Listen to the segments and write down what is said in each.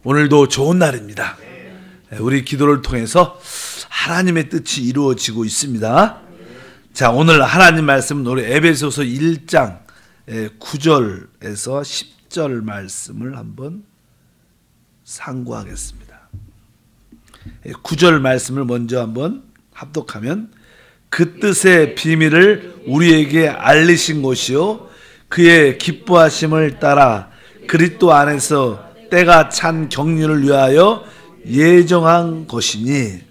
오늘도 좋은 날입니다. 우리 기도를 통해서 하나님의 뜻이 이루어지고 있습니다. 자, 오늘 하나님 말씀은 우리 에베소서 1장 9절에서 10절 말씀을 한번 상고하겠습니다. 9절 말씀을 먼저 한번 합독하면, 그 뜻의 비밀을 우리에게 알리신 것이요 그의 기뻐하심을 따라 그리스도 안에서 때가 찬 경륜을 위하여 예정한 것이니.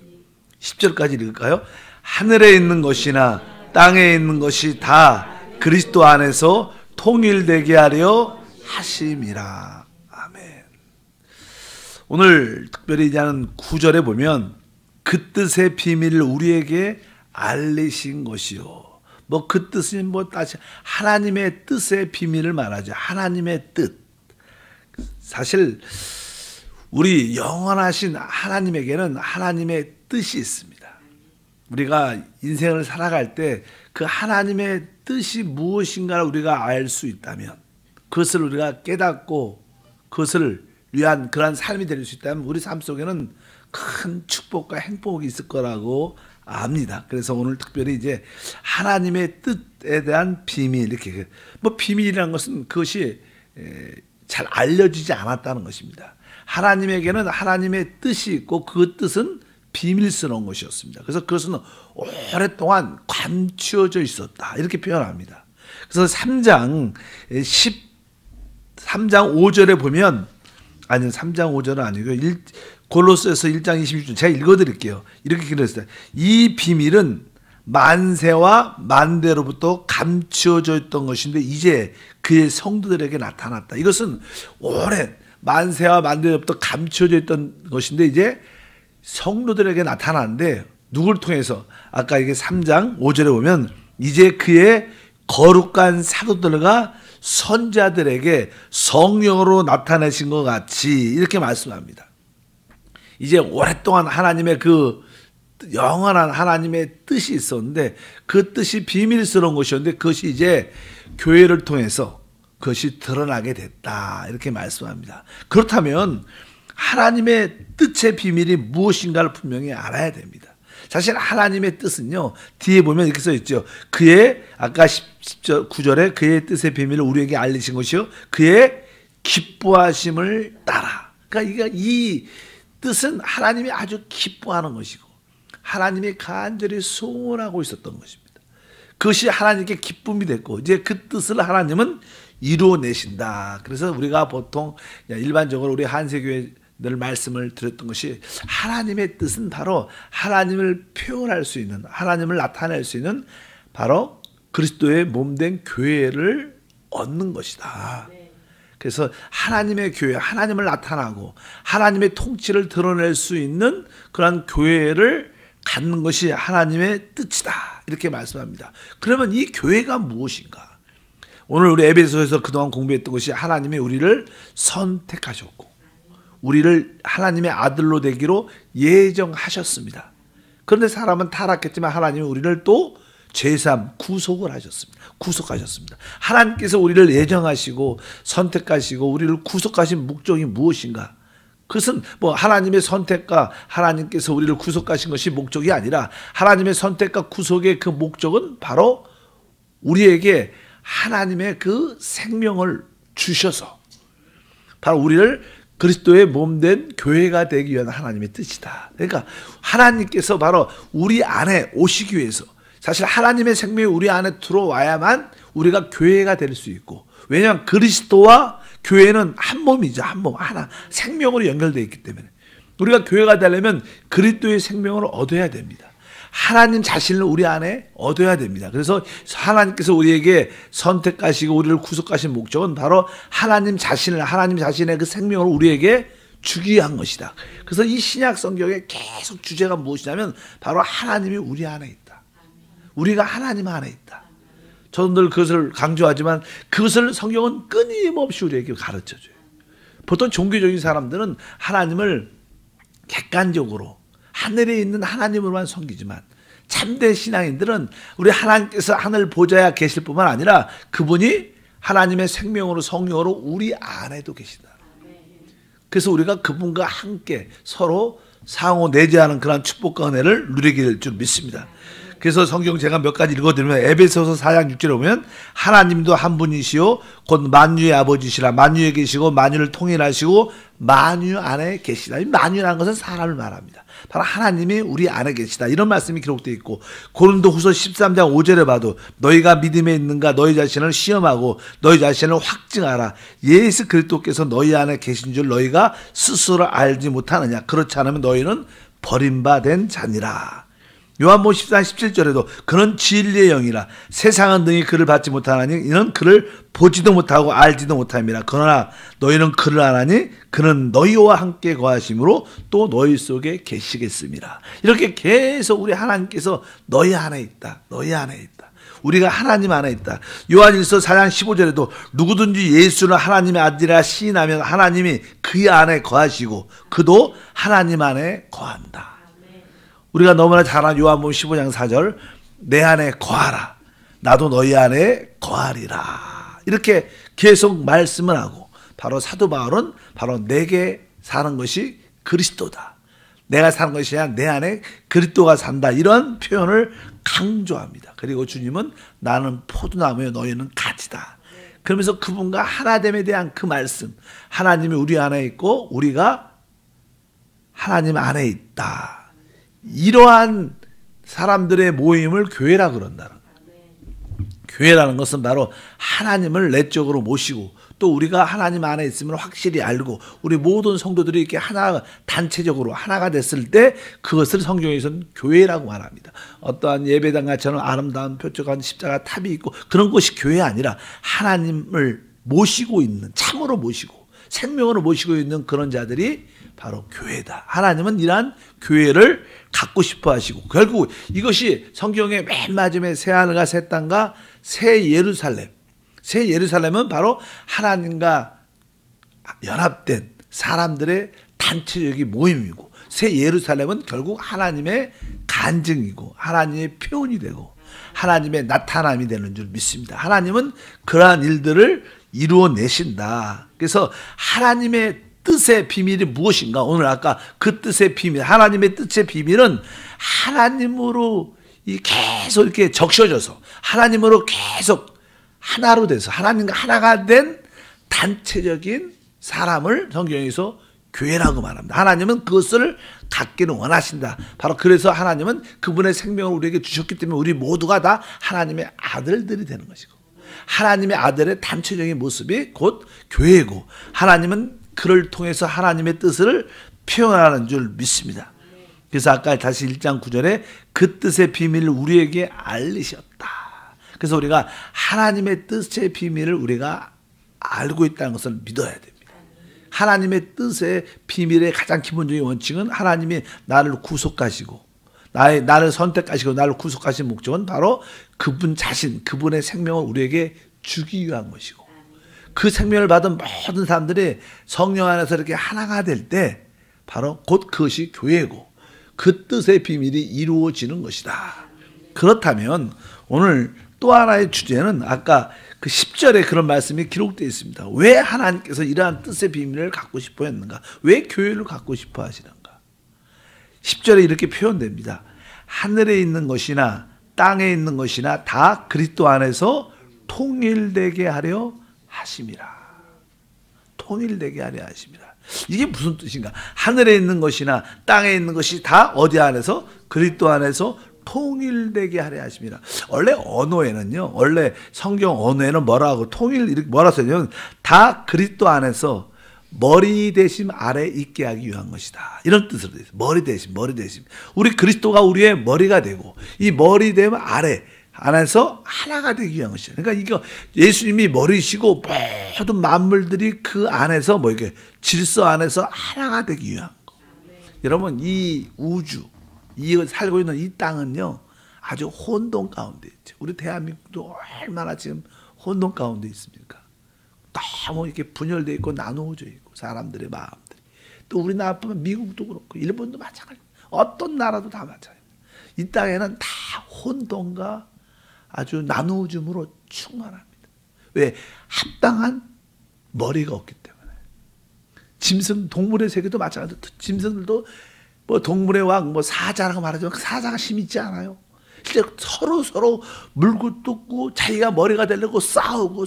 10절까지 읽을까요? 하늘에 있는 것이나 땅에 있는 것이 다 그리스도 안에서 통일되게 하려 하심이라. 아멘. 오늘 특별히 이제는 9절에 보면 그 뜻의 비밀을 우리에게 알리신 것이요. 그 뜻은 다시 하나님의 뜻의 비밀을 말하죠. 하나님의 뜻. 사실 우리 영원하신 하나님에게는 하나님의 뜻이 있습니다. 우리가 인생을 살아갈 때 그 하나님의 뜻이 무엇인가를 우리가 알 수 있다면, 그것을 우리가 깨닫고 그것을 위한 그러한 삶이 될 수 있다면 우리 삶 속에는 큰 축복과 행복이 있을 거라고 압니다. 그래서 오늘 특별히 이제 하나님의 뜻에 대한 비밀, 이렇게 비밀이라는 것은 그것이 잘 알려지지 않았다는 것입니다. 하나님에게는 하나님의 뜻이 있고 그 뜻은 비밀스러운 것이었습니다. 그래서 그것은 오랫동안 감추어져 있었다, 이렇게 표현합니다. 그래서 3장 5절에 보면, 아니 3장 5절은 아니고 골로새서 1장 26절 제가 읽어드릴게요. 이렇게 기록했어요. 이 비밀은 만세와 만대로부터 감추어져 있던 것인데 이제 그의 성도들에게 나타났다. 이것은 오랜 만세와 만대로부터 감추어져 있던 것인데 이제 성도들에게 나타나는데, 누굴 통해서? 아까 이게 3장 5절에 보면 이제 그의 거룩한 사도들과 선자들에게 성령으로 나타내신 것 같이, 이렇게 말씀합니다. 이제 오랫동안 하나님의 그 영원한 하나님의 뜻이 있었는데 그 뜻이 비밀스러운 것이었는데 그것이 이제 교회를 통해서 그것이 드러나게 됐다, 이렇게 말씀합니다. 그렇다면 하나님의 뜻의 비밀이 무엇인가를 분명히 알아야 됩니다. 사실 하나님의 뜻은요, 뒤에 보면 이렇게 써 있죠. 그의, 아까 9절에 그의 뜻의 비밀을 우리에게 알리신 것이요 그의 기뻐하심을 따라. 그러니까 이 뜻은 하나님이 아주 기뻐하는 것이고 하나님이 간절히 소원하고 있었던 것입니다. 그것이 하나님께 기쁨이 됐고 이제 그 뜻을 하나님은 이루어내신다. 그래서 우리가 보통 일반적으로 우리 한세교회 늘 말씀을 드렸던 것이, 하나님의 뜻은 바로 하나님을 표현할 수 있는, 하나님을 나타낼 수 있는 바로 그리스도의 몸된 교회를 얻는 것이다. 그래서 하나님의 교회, 하나님을 나타나고 하나님의 통치를 드러낼 수 있는 그런 교회를 갖는 것이 하나님의 뜻이다, 이렇게 말씀합니다. 그러면 이 교회가 무엇인가? 오늘 우리 에베소에서 그동안 공부했던 것이 하나님이 우리를 선택하셨고 우리를 하나님의 아들로 되기로 예정하셨습니다. 그런데 사람은 타락했지만 하나님은 우리를 또 죄사함, 구속을 하셨습니다. 구속하셨습니다. 하나님께서 우리를 예정하시고 선택하시고 우리를 구속하신 목적이 무엇인가? 그것은 하나님의 선택과 하나님께서 우리를 구속하신 것이 목적이 아니라, 하나님의 선택과 구속의 그 목적은 바로 우리에게 하나님의 그 생명을 주셔서 바로 우리를 그리스도의 몸된 교회가 되기 위한 하나님의 뜻이다. 그러니까 하나님께서 바로 우리 안에 오시기 위해서, 사실 하나님의 생명이 우리 안에 들어와야만 우리가 교회가 될 수 있고, 왜냐하면 그리스도와 교회는 한 몸이죠. 한 몸, 하나, 생명으로 연결되어 있기 때문에 우리가 교회가 되려면 그리스도의 생명을 얻어야 됩니다. 하나님 자신을 우리 안에 얻어야 됩니다. 그래서 하나님께서 우리에게 선택하시고 우리를 구속하신 목적은 바로 하나님 자신의 그 생명을 우리에게 주기 위한 것이다. 그래서 이 신약 성경의 계속 주제가 무엇이냐면 바로 하나님이 우리 안에 있다. 우리가 하나님 안에 있다. 저는 늘 그것을 강조하지만 그것을 성경은 끊임없이 우리에게 가르쳐줘요. 보통 종교적인 사람들은 하나님을 객관적으로 하늘에 있는 하나님으로만 섬기지만, 참된 신앙인들은 우리 하나님께서 하늘 보좌에 계실 뿐만 아니라 그분이 하나님의 생명으로 성령으로 우리 안에도 계시다. 그래서 우리가 그분과 함께 서로 상호 내재하는 그런 축복과 은혜를 누리게 될 줄 믿습니다. 그래서 성경 제가 몇 가지 읽어드리면 에베소서 4장 6절에 보면 하나님도 한 분이시요 곧 만유의 아버지시라 만유에 계시고 만유를 통일하시고 만유 안에 계시다. 이 만유라는 것은 사람을 말합니다. 바로 하나님이 우리 안에 계시다. 이런 말씀이 기록되어 있고 고린도후서 13장 5절에 봐도 너희가 믿음에 있는가 너희 자신을 시험하고 너희 자신을 확증하라. 예수 그리스도께서 너희 안에 계신 줄 너희가 스스로 알지 못하느냐. 그렇지 않으면 너희는 버림받은 자니라. 요한복음 14장 17절에도 그는 진리의 영이라 세상은 능히 그를 받지 못하나니 이는 그를 보지도 못하고 알지도 못함이라. 그러나 너희는 그를 아나니 그는 너희와 함께 거하심으로 또 너희 속에 계시겠습니다. 이렇게 계속 우리 하나님께서 너희 안에 있다. 너희 안에 있다. 우리가 하나님 안에 있다. 요한일서 4장 15절에도 누구든지 예수는 하나님의 아들이라 시인하면 하나님이 그 안에 거하시고 그도 하나님 안에 거한다. 우리가 너무나 잘 아는 요한복음 15장 4절 내 안에 거하라 나도 너희 안에 거하리라. 이렇게 계속 말씀을 하고 바로 사도 바울은 바로 내게 사는 것이 그리스도다. 내가 사는 것이 아니라 내 안에 그리스도가 산다. 이런 표현을 강조합니다. 그리고 주님은 나는 포도나무요 너희는 가지다. 그러면서 그분과 하나됨에 대한 그 말씀 하나님이 우리 안에 있고 우리가 하나님 안에 있다. 이러한 사람들의 모임을 교회라 그런다는 거예요. 교회라는 것은 바로 하나님을 내적으로 모시고 또 우리가 하나님 안에 있음을 확실히 알고 우리 모든 성도들이 이렇게 하나 단체적으로 하나가 됐을 때 그것을 성경에서는 교회라고 말합니다. 어떠한 예배당 같이는 아름다운 표적한 십자가 탑이 있고 그런 것이 교회 아니라 하나님을 모시고 있는 참으로 모시고 생명으로 모시고 있는 그런 자들이 바로 교회다. 하나님은 이러한 교회를 갖고 싶어 하시고 결국 이것이 성경의 맨 마지막에 새하늘과 새 땅과 새 예루살렘. 새 예루살렘은 바로 하나님과 연합된 사람들의 단체적인 모임이고 새 예루살렘은 결국 하나님의 간증이고 하나님의 표현이 되고 하나님의 나타남이 되는 줄 믿습니다. 하나님은 그러한 일들을 이루어내신다. 그래서 하나님의 뜻의 비밀이 무엇인가? 오늘 아까 그 뜻의 비밀, 하나님의 뜻의 비밀은 하나님으로 계속 이렇게 적셔져서 하나님으로 계속 하나로 돼서 하나님과 하나가 된 단체적인 사람을 성경에서 교회라고 말합니다. 하나님은 그것을 갖기를 원하신다. 바로 그래서 하나님은 그분의 생명을 우리에게 주셨기 때문에 우리 모두가 다 하나님의 아들들이 되는 것이고 하나님의 아들의 단체적인 모습이 곧 교회이고 하나님은 그를 통해서 하나님의 뜻을 표현하는 줄 믿습니다. 그래서 아까 다시 1장 9절에 그 뜻의 비밀을 우리에게 알리셨다. 그래서 우리가 하나님의 뜻의 비밀을 우리가 알고 있다는 것을 믿어야 됩니다. 하나님의 뜻의 비밀의 가장 기본적인 원칙은 하나님이 나를 구속하시고 나를 선택하시고 나를 구속하신 목적은 바로 그분 자신, 그분의 생명을 우리에게 주기 위한 것이고 그 생명을 받은 모든 사람들이 성령 안에서 이렇게 하나가 될 때 바로 곧 그것이 교회고 그 뜻의 비밀이 이루어지는 것이다. 그렇다면 오늘 또 하나의 주제는 아까 그 10절에 그런 말씀이 기록되어 있습니다. 왜 하나님께서 이러한 뜻의 비밀을 갖고 싶어 했는가? 왜 교회를 갖고 싶어 하시는가? 10절에 이렇게 표현됩니다. 하늘에 있는 것이나 땅에 있는 것이나 다 그리스도 안에서 통일되게 하려 하심이라. 통일되게 하려 하심이라. 이게 무슨 뜻인가? 하늘에 있는 것이나 땅에 있는 것이 다 어디 안에서? 그리스도 안에서 통일되게 하려 하심이라. 원래 언어에는요, 원래 성경 언어에는 뭐라고 통일 이렇게 뭐라 써요? 다 그리스도 안에서 머리 대심 아래 있게 하기 위한 것이다. 이런 뜻으로 되어 있어요. 머리 대심, 머리 대심. 우리 그리스도가 우리의 머리가 되고 이 머리 되면 아래 안에서 하나가 되기 위한 것이죠. 그러니까 이거 예수님이 머리시고 모든 만물들이 그 안에서 뭐 이게 질서 안에서 하나가 되기 위한 거. 여러분 이 우주, 이 살고 있는 이 땅은요 아주 혼돈 가운데 있죠. 우리 대한민국도 얼마나 지금 혼돈 가운데 있습니까? 너무 이렇게 분열되어 있고 나누어져 있고 사람들의 마음들이. 또 우리나라뿐만 미국도 그렇고 일본도 마찬가지. 어떤 나라도 다 마찬가지. 이 땅에는 다 혼돈과 아주 나누어짐으로 충만합니다. 왜? 합당한 머리가 없기 때문에. 짐승 동물의 세계도 마찬가지로 짐승들도 뭐 동물의 왕 뭐 사자라고 말하지만 그 사자가 힘 있지 않아요. 실제 서로 물고 뜯고 자기가 머리가 되려고 싸우고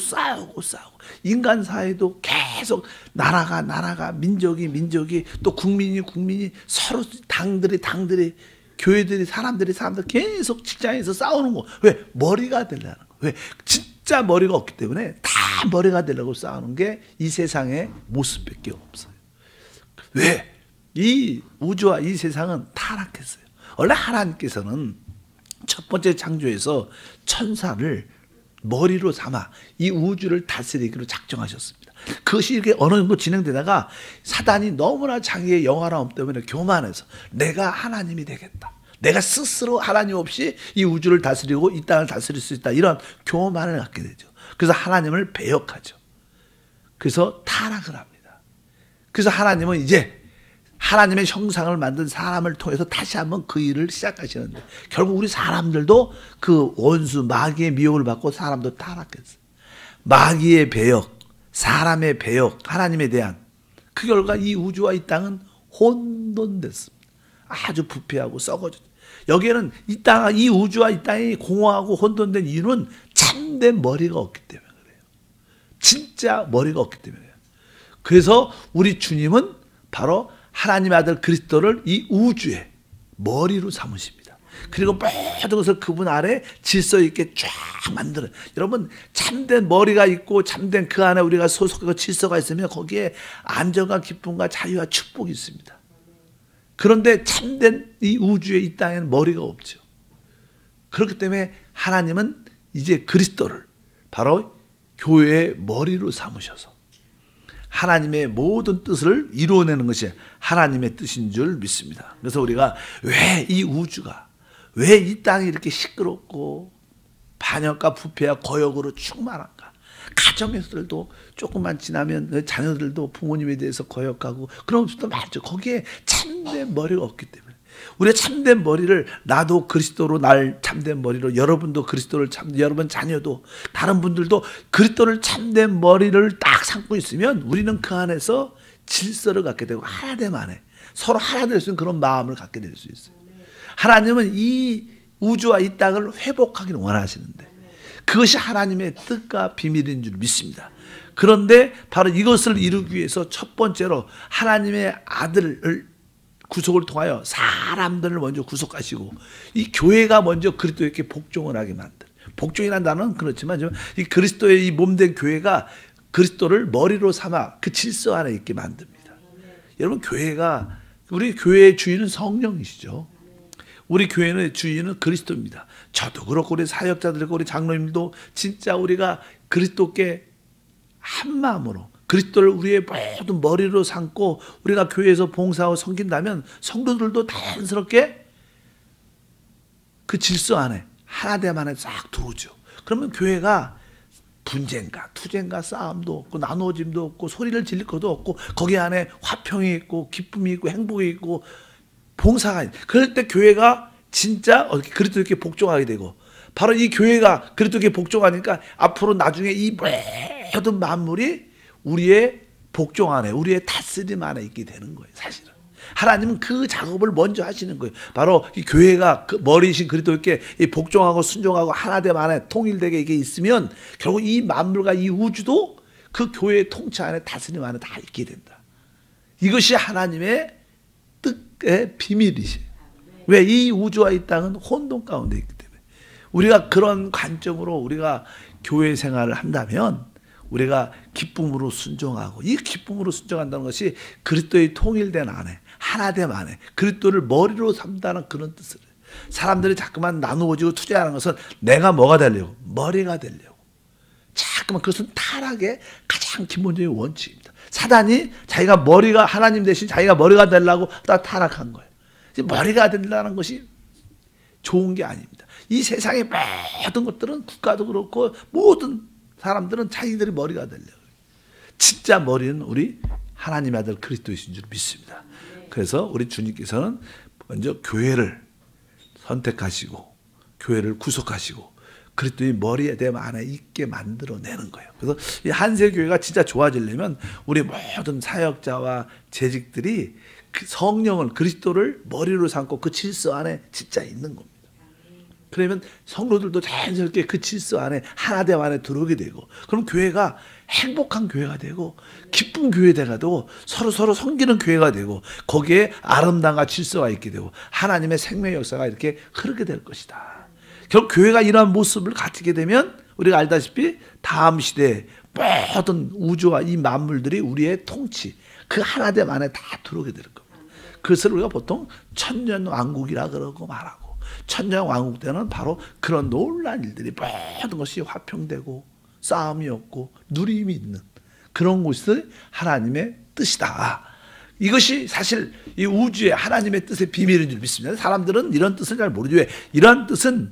인간 사회도 계속 나라가 민족이 또 국민이 서로 당들이 교회들이 사람들이 계속 직장에서 싸우는 거. 왜? 머리가 되려는 거. 왜? 진짜 머리가 없기 때문에 다 머리가 되려고 싸우는 게 이 세상의 모습밖에 없어요. 왜? 이 우주와 이 세상은 타락했어요. 원래 하나님께서는 첫 번째 창조에서 천사를 머리로 삼아 이 우주를 다스리기로 작정하셨습니다. 그것이 이렇게 어느 정도 진행되다가 사단이 너무나 자기의 영화로움 때문에 교만해서 내가 하나님이 되겠다. 내가 스스로 하나님 없이 이 우주를 다스리고 이 땅을 다스릴 수 있다. 이런 교만을 갖게 되죠. 그래서 하나님을 배역하죠. 그래서 타락을 합니다. 그래서 하나님은 이제 하나님의 형상을 만든 사람을 통해서 다시 한번 그 일을 시작하시는데 결국 우리 사람들도 그 원수 마귀의 미혹을 받고 사람도 타락했어요. 마귀의 배역, 사람의 배역, 하나님에 대한 그 결과 이 우주와 이 땅은 혼돈됐습니다. 아주 부패하고 썩어졌죠. 여기에는 이 우주와 이 땅이 공허하고 혼돈된 이유는 참된 머리가 없기 때문에 그래요. 진짜 머리가 없기 때문에. 그래서 우리 주님은 바로 하나님의 아들 그리스도를 이 우주의 머리로 삼으십니다. 그리고 모든 것을 그분 아래 질서 있게 쫙 만들어요. 여러분 참된 머리가 있고 참된 그 안에 우리가 소속하고 질서가 있으면 거기에 안정과 기쁨과 자유와 축복이 있습니다. 그런데 참된 이 우주에 이 땅에는 머리가 없죠. 그렇기 때문에 하나님은 이제 그리스도를 바로 교회의 머리로 삼으셔서 하나님의 모든 뜻을 이루어내는 것이 하나님의 뜻인 줄 믿습니다. 그래서 우리가 왜 이 우주가, 왜 이 땅이 이렇게 시끄럽고 반역과 부패와 거역으로 충만한가? 가정에서도 조금만 지나면 자녀들도 부모님에 대해서 거역하고 그런 것도 많죠. 거기에 참된 머리가 없기 때문에. 우리가 참된 머리를 나도 그리스도로 날 참된 머리로 여러분도 그리스도를 여러분 자녀도 다른 분들도 그리스도를 참된 머리를 딱 삼고 있으면 우리는 그 안에서 질서를 갖게 되고 하나됨 안에 서로 하나 될 수 있는 그런 마음을 갖게 될 수 있어요. 하나님은 이 우주와 이 땅을 회복하기를 원하시는데 그것이 하나님의 뜻과 비밀인 줄 믿습니다. 그런데 바로 이것을 이루기 위해서 첫 번째로 하나님의 아들을 구속을 통하여 사람들을 먼저 구속하시고 이 교회가 먼저 그리스도에게 복종을 하게 만들. 복종이라는 단어는 그렇지만 이 그리스도의 이 몸된 교회가 그리스도를 머리로 삼아 그 질서 안에 있게 만듭니다. 여러분 교회가 우리 교회의 주인은 성령이시죠. 우리 교회의 주인은 그리스도입니다. 저도 그렇고 우리 사역자들과 우리 장로님도 진짜 우리가 그리스도께 한 마음으로 그리스도를 우리의 모든 머리로 삼고 우리가 교회에서 봉사하고 섬긴다면 성도들도 자연스럽게 그 질서 안에 하나됨 안에 싹 들어오죠. 그러면 교회가 분쟁과 투쟁과 싸움도 없고 나누어짐도 없고 소리를 지를 것도 없고 거기 안에 화평이 있고 기쁨이 있고 행복이 있고 봉사가 있고 그럴 때 교회가 진짜 그리스도께 복종하게 되고 바로 이 교회가 그리스도께 복종하니까 앞으로 나중에 이 모든 만물이 우리의 복종 안에 우리의 다스림 안에 있게 되는 거예요. 사실은 하나님은 그 작업을 먼저 하시는 거예요. 바로 이 교회가 그 머리이신 그리스도께 복종하고 순종하고 하나됨 안에 통일되게 이게 있으면 결국 이 만물과 이 우주도 그 교회의 통치 안에 다스림 안에 다 있게 된다. 이것이 하나님의 뜻의 비밀이시에요. 왜? 이 우주와 이 땅은 혼돈 가운데 있기 때문에 우리가 그런 관점으로 우리가 교회 생활을 한다면 우리가 기쁨으로 순종하고 이 기쁨으로 순종한다는 것이 그리스도의 통일된 안에 하나됨 안에 그리스도를 머리로 삼다는 그런 뜻을 사람들이 자꾸만 나누어지고 투자하는 것은 내가 뭐가 되려고 머리가 되려고 자꾸만 그것은 타락의 가장 기본적인 원칙입니다. 사단이 자기가 머리가 하나님 대신 자기가 머리가 되려고 다 타락한 거예요. 머리가 된다는 것이 좋은 게 아닙니다. 이 세상의 모든 것들은 국가도 그렇고 모든 사람들은 자기들이 머리가 되려고 해요. 진짜 머리는 우리 하나님의 아들 그리스도이신 줄 믿습니다. 그래서 우리 주님께서는 먼저 교회를 선택하시고 교회를 구속하시고 그리스도의 머리에 대해 안에 있게 만들어내는 거예요. 그래서 이 한세교회가 진짜 좋아지려면 우리 모든 사역자와 재직들이 그 성령을 그리스도를 머리로 삼고 그 질서 안에 진짜 있는 겁니다. 그러면 성도들도 자연스럽게 그 질서 안에 하나됨 안에 들어오게 되고, 그럼 교회가 행복한 교회가 되고 기쁜 교회가 되고 서로 섬기는 교회가 되고 거기에 아름다움과 질서가 있게 되고 하나님의 생명의 역사가 이렇게 흐르게 될 것이다. 결국 교회가 이러한 모습을 갖게 되면 우리가 알다시피 다음 시대에 모든 우주와 이 만물들이 우리의 통치, 그 하나됨 안에 다 들어오게 될 겁니다. 그것을 우리가 보통 천년왕국이라 그러고 말하고, 천년왕국 때는 바로 그런 놀라운 일들이 모든 것이 화평되고 싸움이 없고 누림이 있는 그런 곳이 하나님의 뜻이다. 이것이 사실 이 우주의 하나님의 뜻의 비밀인 줄 믿습니다. 사람들은 이런 뜻을 잘 모르죠. 왜? 이런 뜻은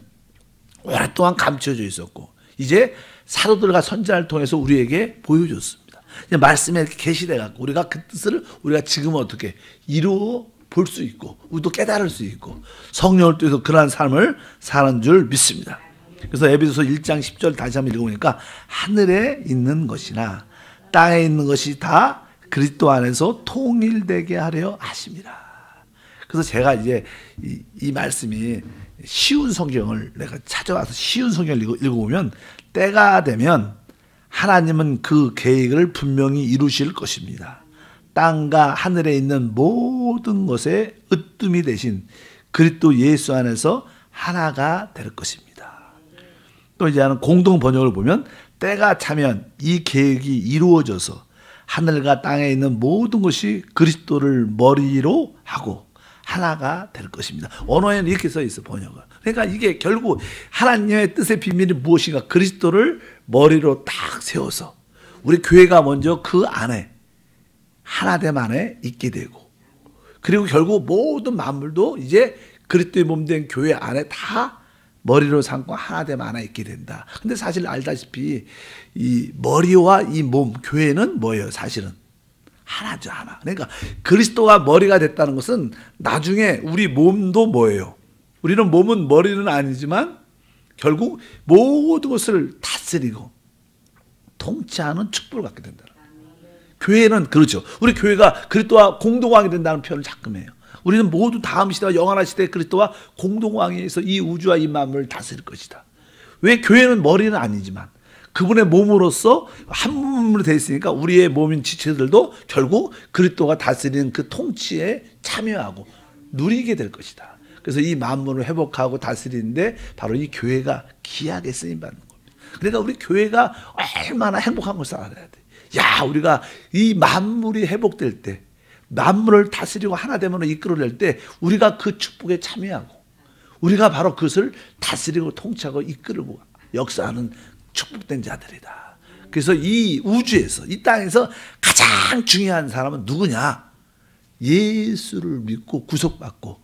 오랫동안 감춰져 있었고 이제 사도들과 선지자를 통해서 우리에게 보여줬습니다. 말씀에 계시돼 갖고 우리가 그 뜻을 우리가 지금 어떻게 이루어 볼 수 있고 우리도 깨달을 수 있고 성령을 통해서 그러한 삶을 사는 줄 믿습니다. 그래서 에베소서 1장 10절 다시 한번 읽어보니까 하늘에 있는 것이나 땅에 있는 것이 다 그리스도 안에서 통일되게 하려 하심이라. 그래서 제가 이제 이 말씀이 쉬운 성경을 내가 찾아와서 쉬운 성경을 읽어보면 때가 되면 하나님은 그 계획을 분명히 이루실 것입니다. 땅과 하늘에 있는 모든 것의 으뜸이 되신 그리스도 예수 안에서 하나가 될 것입니다. 또 이제 하는 공동 번역을 보면 때가 차면 이 계획이 이루어져서 하늘과 땅에 있는 모든 것이 그리스도를 머리로 하고 하나가 될 것입니다. 언어에는 이렇게 써 있어, 번역은. 그러니까 이게 결국 하나님의 뜻의 비밀이 무엇인가, 그리스도를 머리로 딱 세워서 우리 교회가 먼저 그 안에 하나됨 안에 있게 되고, 그리고 결국 모든 만물도 이제 그리스도의 몸된 교회 안에 다 머리로 삼고 하나됨 안에 있게 된다. 근데 사실 알다시피 이 머리와 이 몸, 교회는 뭐예요? 사실은 하나죠, 하나. 그러니까 그리스도가 머리가 됐다는 것은 나중에 우리 몸도 뭐예요? 우리는 몸은 머리는 아니지만 결국 모든 것을 다스리고 통치하는 축복을 갖게 된다. 교회는 그렇죠. 우리 교회가 그리스도와 공동왕이 된다는 표현을 자꾸 해요. 우리는 모두 다음 시대와 영원한 시대에 그리스도와 공동왕에서 이 우주와 이 만물을 다스릴 것이다. 왜? 교회는 머리는 아니지만 그분의 몸으로서 한 몸으로 되어 있으니까 우리의 몸인 지체들도 결국 그리스도가 다스리는 그 통치에 참여하고 누리게 될 것이다. 그래서 이 만물을 회복하고 다스리는데 바로 이 교회가 귀하게 쓰임받는 겁니다. 그러니까 우리 교회가 얼마나 행복한 것을 알아야 돼. 야, 우리가 이 만물이 회복될 때, 만물을 다스리고 하나됨으로 이끌어낼 때 우리가 그 축복에 참여하고 우리가 바로 그것을 다스리고 통치하고 이끌고 역사하는 축복된 자들이다. 그래서 이 우주에서, 이 땅에서 가장 중요한 사람은 누구냐? 예수를 믿고 구속받고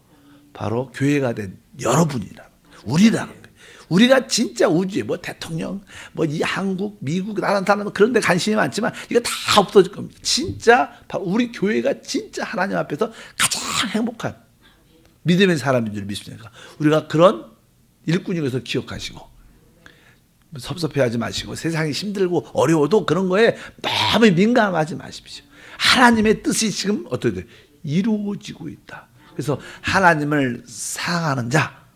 바로 교회가 된 여러분이라는, 우리라는 거예요. 우리가 진짜 우주에 뭐 대통령, 뭐 이 한국, 미국, 다른 사람은 그런 데 관심이 많지만 이거 다 없어질 겁니다. 진짜 바로 우리 교회가 진짜 하나님 앞에서 가장 행복한 믿음의 사람인 줄 믿습니다. 우리가 그런 일꾼인 것을 기억하시고 섭섭해하지 마시고 세상이 힘들고 어려워도 그런 거에 마음이 민감하지 마십시오. 하나님의 뜻이 지금 어떻게 돼? 이루어지고 있다. 그래서 하나님을 사랑하는 자,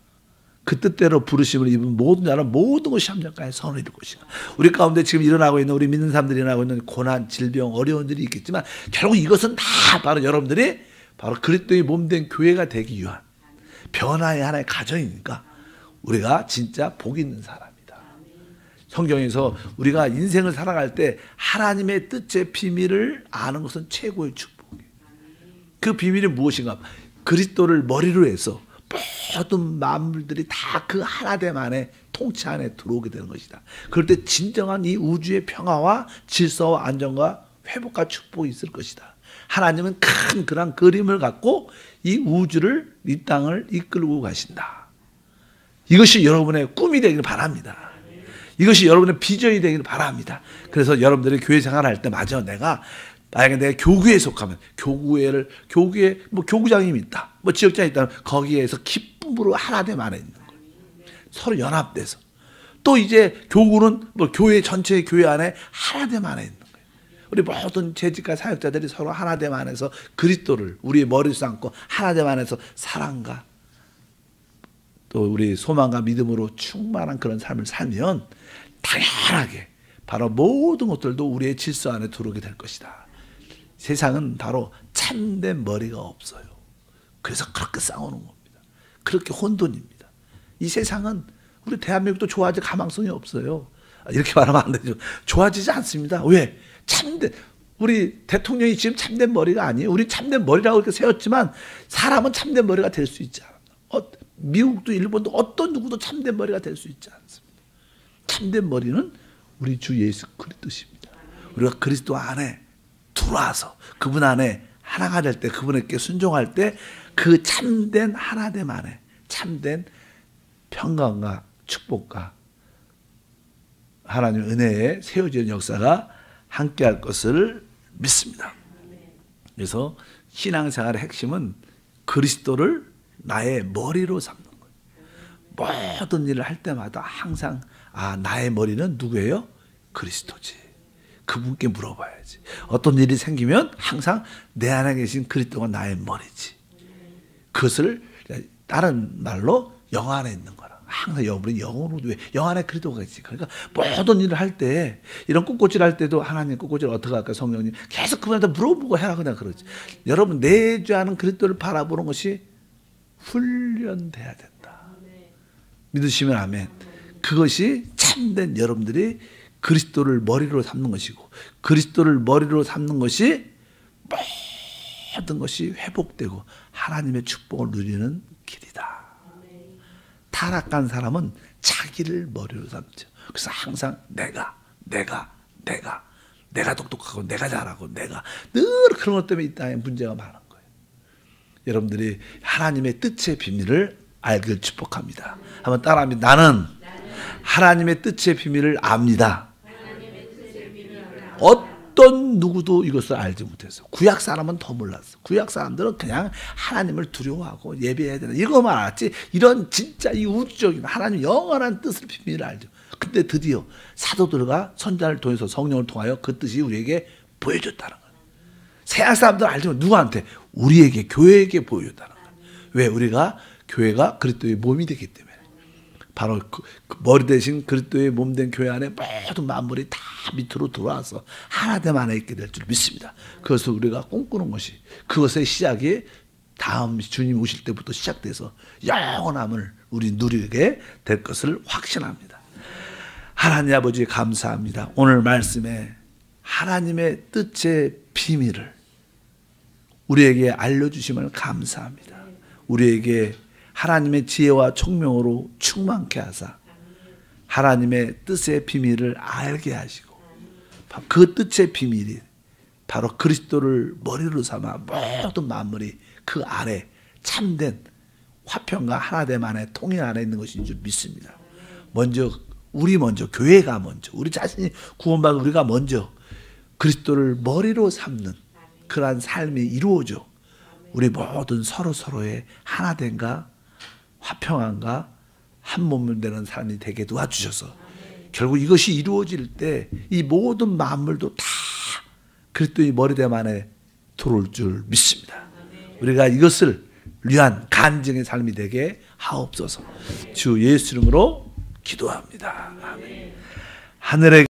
그 뜻대로 부르심을 입은 모든 자는 모든 것이 합력하여 선을 이룰 것이다. 우리 가운데 지금 일어나고 있는, 우리 믿는 사람들이 일어나고 있는 고난, 질병, 어려움들이 있겠지만 결국 이것은 다 바로 여러분들이 바로 그리스도의 몸된 교회가 되기 위한 변화의 하나의 과정이니까 우리가 진짜 복 있는 사람이다. 성경에서 우리가 인생을 살아갈 때 하나님의 뜻의 비밀을 아는 것은 최고의 축복이에요. 그 비밀이 무엇인가? 그리스도를 머리로 해서 모든 만물들이 다 그 하나됨 안에 통치 안에 들어오게 되는 것이다. 그럴 때 진정한 이 우주의 평화와 질서와 안정과 회복과 축복이 있을 것이다. 하나님은 큰 그런 그림을 갖고 이 우주를, 이 땅을 이끌고 가신다. 이것이 여러분의 꿈이 되기를 바랍니다. 이것이 여러분의 비전이 되기를 바랍니다. 그래서 여러분들이 교회 생활할 때 맞아, 만약에 내가 교구에 속하면 교구에 뭐 교구장님이 있다, 뭐 지역장이 있다면 거기에서 기쁨으로 하나됨 안에 있는 거예요. 서로 연합돼서 또 이제 교구는 뭐 교회 전체의 교회 안에 하나됨 안에 있는 거예요. 우리 모든 재직과 사역자들이 서로 하나됨 안에서 그리스도를 우리의 머리에 삼고 하나됨 안에서 사랑과 또 우리 소망과 믿음으로 충만한 그런 삶을 살면 당연하게 바로 모든 것들도 우리의 질서 안에 들어오게 될 것이다. 세상은 바로 참된 머리가 없어요. 그래서 그렇게 싸우는 겁니다. 그렇게 혼돈입니다. 이 세상은 우리 대한민국도 좋아질 가망성이 없어요. 이렇게 말하면 안 되죠. 좋아지지 않습니다. 왜? 참된 우리 대통령이 지금 참된 머리가 아니에요. 우리 참된 머리라고 이렇게 세웠지만 사람은 참된 머리가 될 수 있지 않아요. 미국도 일본도 어떤 누구도 참된 머리가 될 수 있지 않습니다. 참된 머리는 우리 주 예수 그리스도십니다. 우리가 그리스도 안에 들어와서 그분 안에 하나가 될 때, 그분에게 순종할 때 그 참된 하나됨 안에 참된 평강과 축복과 하나님의 은혜에 세워지는 역사가 함께할 것을 믿습니다. 그래서 신앙생활의 핵심은 그리스도를 나의 머리로 삼는 거예요. 모든 일을 할 때마다 항상 나의 머리는 누구예요? 그리스도지. 그분께 물어봐야지. 어떤 일이 생기면 항상 내 안에 계신 그리스도가 나의 머리지. 그것을 다른 말로 영 안에 있는 거라. 항상 우리 영으로 영 안에 그리스도가 있지. 그러니까 모든 일을 할 때 이런 꽃꽂이를 할 때도 하나님 꽃꽂이를 어떻게 할까 성령님 계속 그분한테 물어보고 해라 그냥 그러지. 여러분 내주하는 그리스도를 바라보는 것이 훈련돼야 된다. 믿으시면 아멘. 그것이 참된 여러분들이 그리스도를 머리로 삼는 것이고 그리스도를 머리로 삼는 것이 모든 것이 회복되고 하나님의 축복을 누리는 길이다. 타락한 사람은 자기를 머리로 삼죠. 그래서 항상 내가 똑똑하고 내가 잘하고 내가 늘 그런 것 때문에 이 땅에 문제가 많은 거예요. 여러분들이 하나님의 뜻의 비밀을 알길 축복합니다. 한번 따라합니다. 나는 하나님의 뜻의 비밀을 압니다. 어떤 누구도 이것을 알지 못했어. 구약 사람은 더 몰랐어. 구약 사람들은 그냥 하나님을 두려워하고 예배해야 되나 이거만 알았지. 이런 진짜 이 우주적인 하나님 영원한 뜻을 비밀을 알죠. 근데 드디어 사도들과 선자를 통해서 성령을 통하여 그 뜻이 우리에게 보여줬다는 거예요. 세상 사람들은 알지만 누구한테? 우리에게 교회에게 보여줬다는 거예요. 왜? 우리가 교회가 그리스도의 몸이 되기 때문에. 바로 그 머리 대신 그리스도의 몸된 교회 안에 모든 만물이 다 밑으로 들어와서 하나됨 안에 있게 될 줄 믿습니다. 그것을 우리가 꿈꾸는 것이 그것의 시작이 다음 주님 오실 때부터 시작돼서 영원함을 우리 누리게 될 것을 확신합니다. 하나님 아버지 감사합니다. 오늘 말씀에 하나님의 뜻의 비밀을 우리에게 알려주심을 감사합니다. 우리에게 하나님의 지혜와 총명으로 충만케 하사 하나님의 뜻의 비밀을 알게 하시고 그 뜻의 비밀이 바로 그리스도를 머리로 삼아 모든 만물이 그 안에 참된 화평과 하나됨 안에 통일 안에 있는 것인 줄 믿습니다. 먼저 교회가 먼저 우리 자신이 구원받은 우리가 먼저 그리스도를 머리로 삼는 그러한 삶이 이루어져 우리 모든 서로의 하나됨과 화평함과 한 몸을 되는 삶이 되게 도와주셔서 결국 이것이 이루어질 때 이 모든 만물도 다 그리스도의 머리됨 안에 들어올 줄 믿습니다. 우리가 이것을 위한 간증의 삶이 되게 하옵소서. 주 예수 이름으로 기도합니다. 아멘. 하늘에